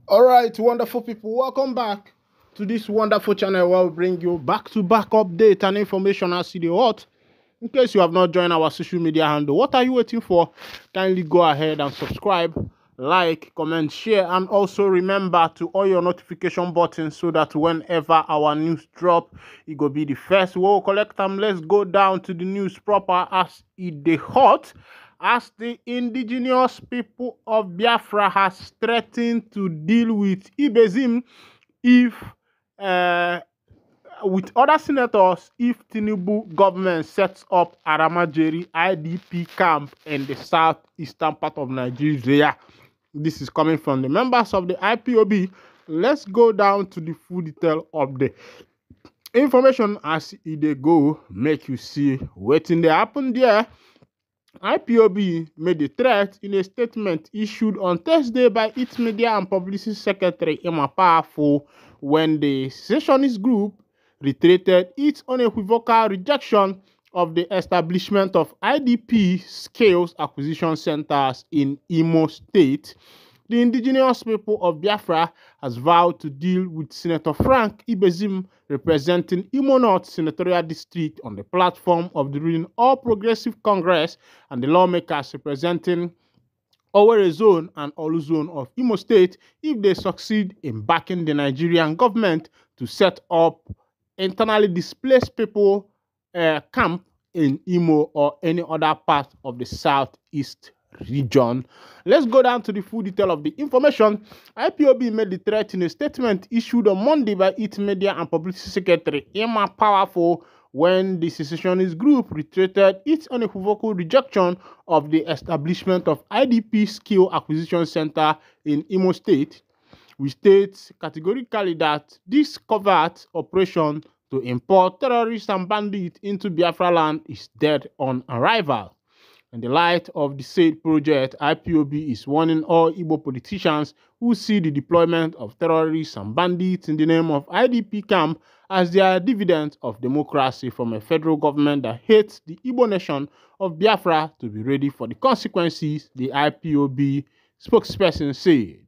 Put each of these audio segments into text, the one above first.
All right, wonderful people, welcome back to this wonderful channel where we bring you back-to-back update and information as to the hot. In case you have not joined our social media handle, what are you waiting for? Kindly go ahead and subscribe, like, comment, share, and also remember to on your notification button so that whenever our news drop, it will be the first. We'll collect them. Let's go down to the news proper as it dey hot. As the indigenous people of Biafra has threatened to deal with Ibezim if with other senators if Tinubu government sets up Aramajeri IDP camp in the southeastern part of Nigeria. This is coming from the members of the IPOB. Let's go down to the full detail of the information as it go, make you see wetin dey happen there. IPOB made the threat in a statement issued on Thursday by its media and publicity secretary Emma Powerful when the secessionist group reiterated its unequivocal rejection of the establishment of IDP scales acquisition centers in Imo State. The indigenous people of Biafra has vowed to deal with Senator Frank Ibezim, representing Imo North Senatorial District, on the platform of the ruling All Progressive Congress, and the lawmakers representing Owerri Zone and Olu Zone of Imo State if they succeed in backing the Nigerian government to set up internally displaced people camp in Imo or any other part of the southeast region. Let's go down to the full detail of the information. IPOB made the threat in a statement issued on Monday by its media and publicity secretary Emma Powerful when the secessionist group reiterated its unequivocal rejection of the establishment of IDP skill acquisition center in Imo State. We state categorically that this covert operation to import terrorists and bandits into Biafra land is dead on arrival. In the light of the said project, IPOB is warning all Igbo politicians who see the deployment of terrorists and bandits in the name of IDP camp as their dividend of democracy from a federal government that hates the Igbo nation of Biafra to be ready for the consequences, the IPOB spokesperson said.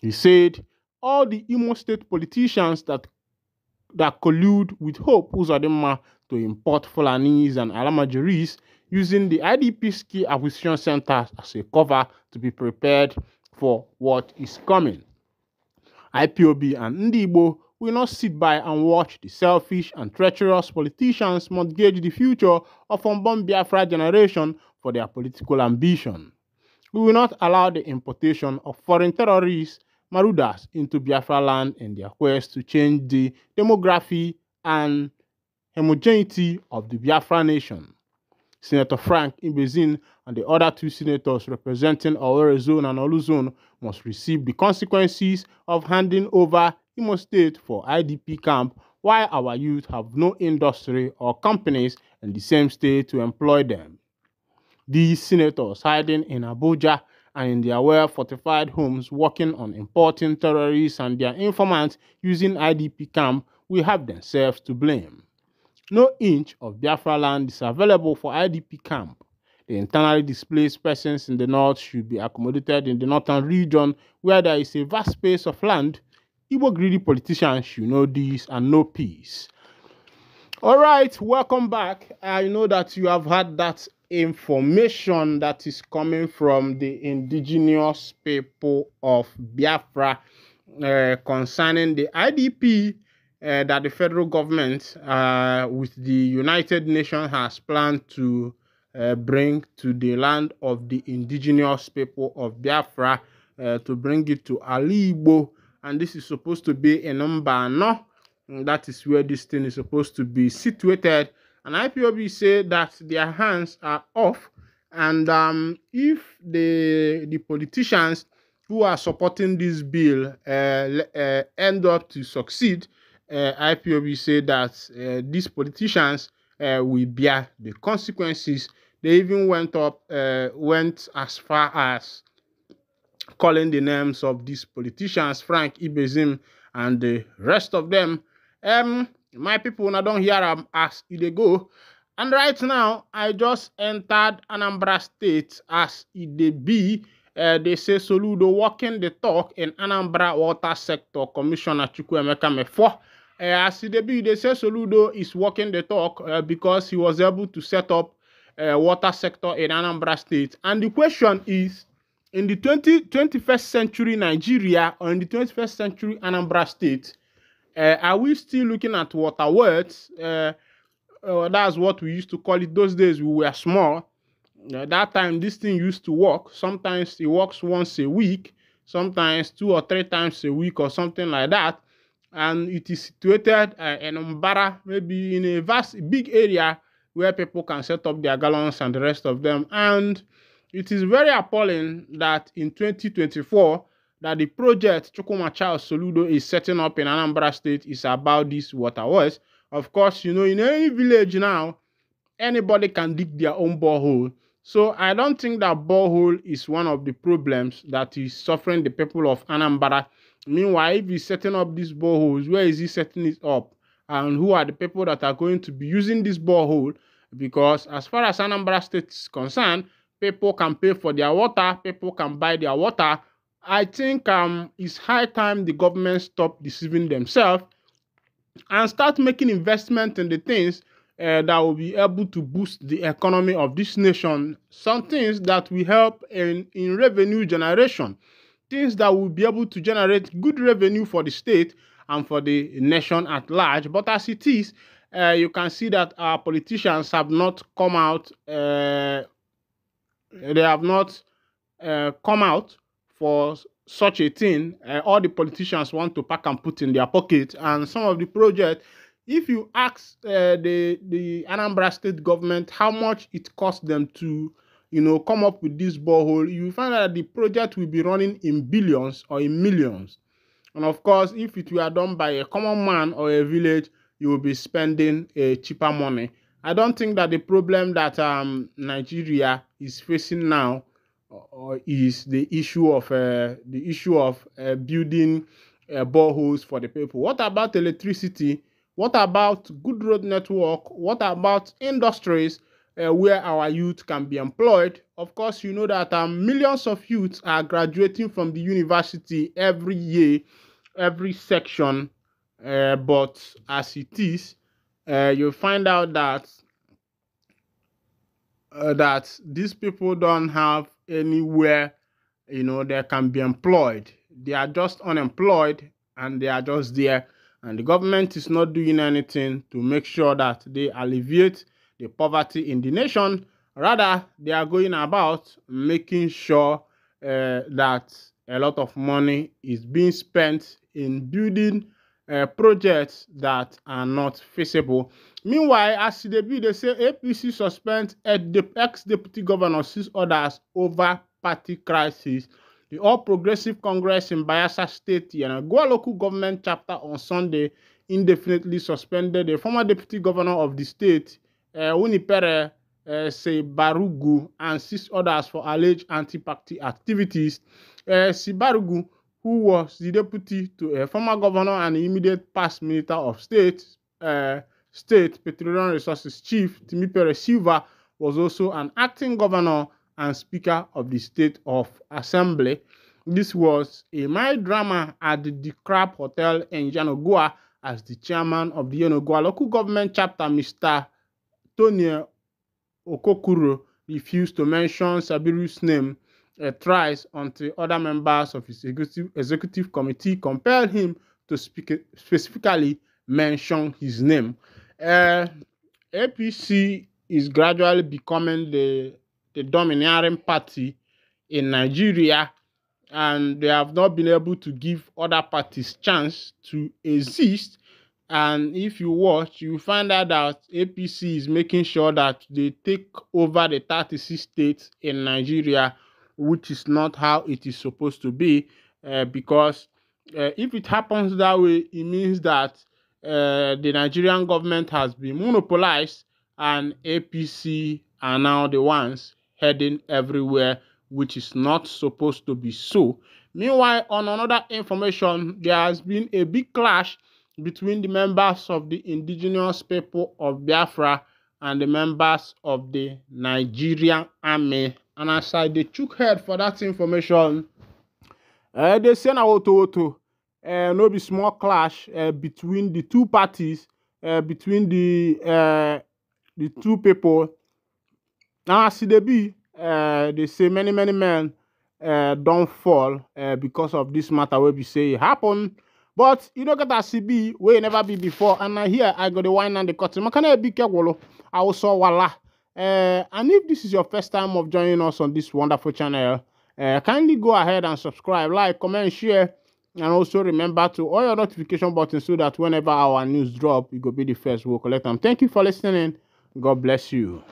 He said all the Imo State politicians that collude with Hope Uzodinma to import Fulanis and Alamajeris using the IDP skill acquisition centers as a cover to be prepared for what is coming. IPOB and Ndibo will not sit by and watch the selfish and treacherous politicians mortgage the future of unborn Biafra generation for their political ambition. We will not allow the importation of foreign terrorists, marauders into Biafra land in their quest to change the demography and homogeneity of the Biafra nation. Senator Frank Ibezim and the other two senators representing Owerri Zone and Olu Zone must receive the consequences of handing over Imo State for IDP camp, while our youth have no industry or companies in the same state to employ them. These senators hiding in Abuja and in their well-fortified homes working on importing terrorists and their informants using IDP camp will have themselves to blame. No inch of Biafra land is available for IDP camp. The internally displaced persons in the north should be accommodated in the northern region where there is a vast space of land. Igbo greedy politicians should know this and know peace. All right, welcome back. I know that you have had that information that is coming from the indigenous people of Biafra concerning the IDP that the federal government with the United Nations has planned to bring to the land of the indigenous people of Biafra to bring it to Alibo. And this is supposed to be in Mbano. That is where this thing is supposed to be situated. And IPOB say that their hands are off. And if the politicians who are supporting this bill end up to succeed, IPOB say that these politicians will bear the consequences. They even went as far as calling the names of these politicians, Frank Ibezim and the rest of them. My people now don't hear them as they go. And right now, I just entered Anambra State as it be They say Soludo walking the talk in Anambra Water Sector, Commissioner Chukwuemeka Mefo. As they say Soludo is walking the talk because he was able to set up water sector in Anambra State. And the question is, in the 21st century Nigeria or in the 21st century Anambra State, are we still looking at water words? That's what we used to call it. Those days we were small. That time this thing used to work. Sometimes it works once a week, sometimes 2 or 3 times a week or something like that. And it is situated in Mbara, maybe in a big area where people can set up their gallons and the rest of them. And it is very appalling that in 2024 that the project Chukwuma Charles Soludo is setting up in Anambra State is about these waterworks. Of course, you know, in any village now, anybody can dig their own borehole. So I don't think that borehole is one of the problems that is suffering the people of Anambra. Meanwhile, if he's setting up these boreholes, where is he setting it up? And who are the people that are going to be using this borehole? Because as far as Anambra State is concerned, people can pay for their water, people can buy their water. I think it's high time the government stop deceiving themselves and start making investment in the things that will be able to boost the economy of this nation. Some things that will help in revenue generation, things that will be able to generate good revenue for the state and for the nation at large. But as it is, you can see that our politicians have not come out. They have not come out for such a thing. All the politicians want to pack and put in their pocket. And some of the projects, if you ask the Anambra State government how much it cost them to, you know, come up with this borehole, you find out that the project will be running in billions or in millions. And of course, if it were done by a common man or a village, you will be spending a cheaper money. I don't think that the problem that Nigeria is facing now is the issue of building boreholes for the people. What about electricity? What about good road network? What about industries where our youth can be employed? Of course, you know that millions of youths are graduating from the university every year, every section. But as it is, you'll find out that these people don't have anywhere, you know, they can be employed. They are just unemployed and they are just there. And the government is not doing anything to make sure that they alleviate the poverty in the nation. Rather, they are going about making sure that a lot of money is being spent in building projects that are not feasible. Meanwhile, as they say APC suspends ex-deputy governor 6 others over party crisis. The All Progressive Congress in Biafra State, Goa local government chapter on Sunday indefinitely suspended the former deputy governor of the state, Unipere Sibarugu, and 6 others for alleged anti-party activities. Sibarugu, who was the deputy to a former governor and immediate past minister of state, Petroleum Resources Chief Timipere Silva, was also an acting governor and speaker of the State of Assembly. This was a mild drama at the Crab Hotel in Yanagua as the chairman of the Yanagua local government chapter, Mr. Tony Okokuro, refused to mention Sabiru's name thrice until other members of his executive committee compelled him to specifically mention his name. APC is gradually becoming the domineering party in Nigeria, and they have not been able to give other parties chance to exist. And if you watch, you find out that APC is making sure that they take over the 36 states in Nigeria, which is not how it is supposed to be, because if it happens that way, it means that the Nigerian government has been monopolized and APC are now the ones heading everywhere, which is not supposed to be so. Meanwhile, on another information, there has been a big clash between the members of the indigenous people of Biafra and the members of the Nigerian army And as I they took head for that information, they say na auto no be small clash between the two parties, between the two people. Now as they be, they say many men don't fall because of this matter where we say it happen. But you don't get a CB where you never be before, and here I got the wine and the cotton. I can't be careful. I also wala. And if this is your first time of joining us on this wonderful channel, kindly go ahead and subscribe, like, comment, share, and also remember to all your notification buttons so that whenever our news drop, you go be the first we'll collect them. Thank you for listening. God bless you.